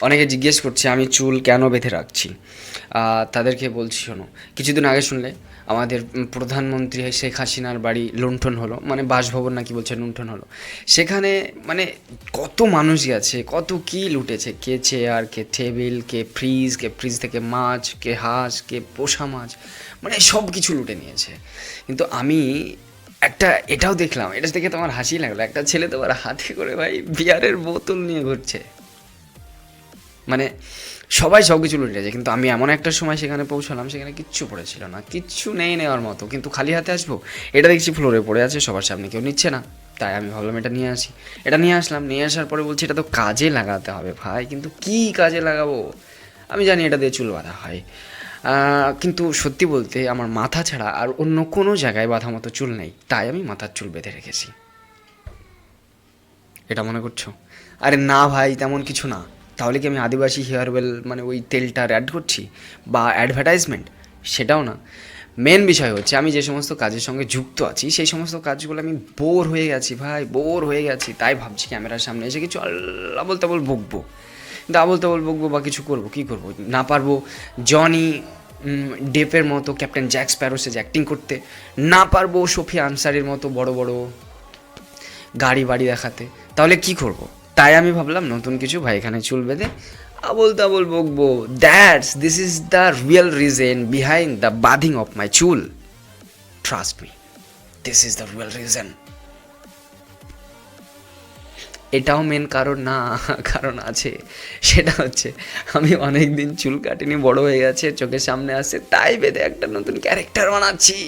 অনেকে জিজ্ঞেস করছে আমি চুল কেন বেঁধে রাখছি। তাদেরকে বলছি, শোনো, কিছুদিন আগে শুনলে আমাদের প্রধানমন্ত্রী শেখ হাসিনার বাড়ি লুণ্ঠন হলো, মানে বাসভবন নাকি বলছে লুণ্ঠন হলো। সেখানে মানে কত মানুষ গেছে, কত কী লুটেছে, কে চেয়ার, কে টেবিল, কে ফ্রিজ থেকে মাছ, কে হাঁস, কে পোষা মাছ, মানে সব কিছু লুটে নিয়েছে। কিন্তু আমি একটা এটাও দেখলাম, এটা দেখে তোমার হাসি লাগলো, একটা ছেলে তোমার হাতে করে ভাই বিয়ারের বোতল নিয়ে ঘুরছে। মানে সবাই সব কিছু লুটে গেছে, কিন্তু আমি এমন একটা সময় সেখানে পৌঁছালাম, সেখানে কিচ্ছু পড়েছিল না, কিচ্ছু নেই নেওয়ার মতো, কিন্তু খালি হাতে আসবো। এটা দেখছি ফ্লোরে পড়ে আছে, সবার সামনে কেউ নিচ্ছে না, তাই আমি ভাবলাম এটা নিয়ে আসি। এটা নিয়ে আসলাম, নিয়ে আসার পরে বলছি এটা তো কাজে লাগাতে হবে ভাই, কিন্তু কি কাজে লাগাবো? আমি জানি এটা দিয়ে চুল বাঁধা হয়, কিন্তু সত্যি বলতে আমার মাথা ছাড়া আর অন্য কোনো জায়গায় বাঁধা মতো চুল নেই, তাই আমি মাথার চুল বেঁধে রেখেছি। এটা মনে করছো? আরে না ভাই, তেমন কিছু না। তাহলে কি আমি আদিবাসী হেয়ার ওয়েল মানে ওই তেলটার অ্যাড করছি বা অ্যাডভার্টাইজমেন্ট? সেটাও না। মেন বিষয় হচ্ছে আমি যে সমস্ত কাজের সঙ্গে যুক্ত আছি সেই সমস্ত কাজগুলো আমি বোর হয়ে গেছি ভাই, বোর হয়ে গেছি, তাই ভাবছি ক্যামেরার সামনে এসে কিছু আবল তাবল বকবো। কিন্তু আবল তাবল বকবো বা কিছু করবো, কী করবো? না পারবো জনি ডেপের মতো ক্যাপ্টেন জ্যাক স্প্যারো যে অ্যাক্টিং করতে, না পারবো সোফিয়া আনসারির মতো বড় বড় গাড়ি বাড়ি দেখাতে, তাহলে কি করব? তাই আমি ভাবলাম নতুন কিছু ভাই, এখানে চুল বেঁধে আবোল তাবোল বকবো। This is the real reason behind the বাধিং অফ মাই চুল। Trust me, this is the real reason. এটাও মেন কারণ না, কারণ আছে। সেটা হচ্ছে আমি অনেক দিন চুল কাটিনি, বড় হয়ে গেছে, চোখের সামনে আসছে, তাই বেঁধে একটা নতুন ক্যারেক্টার বানাচ্ছি।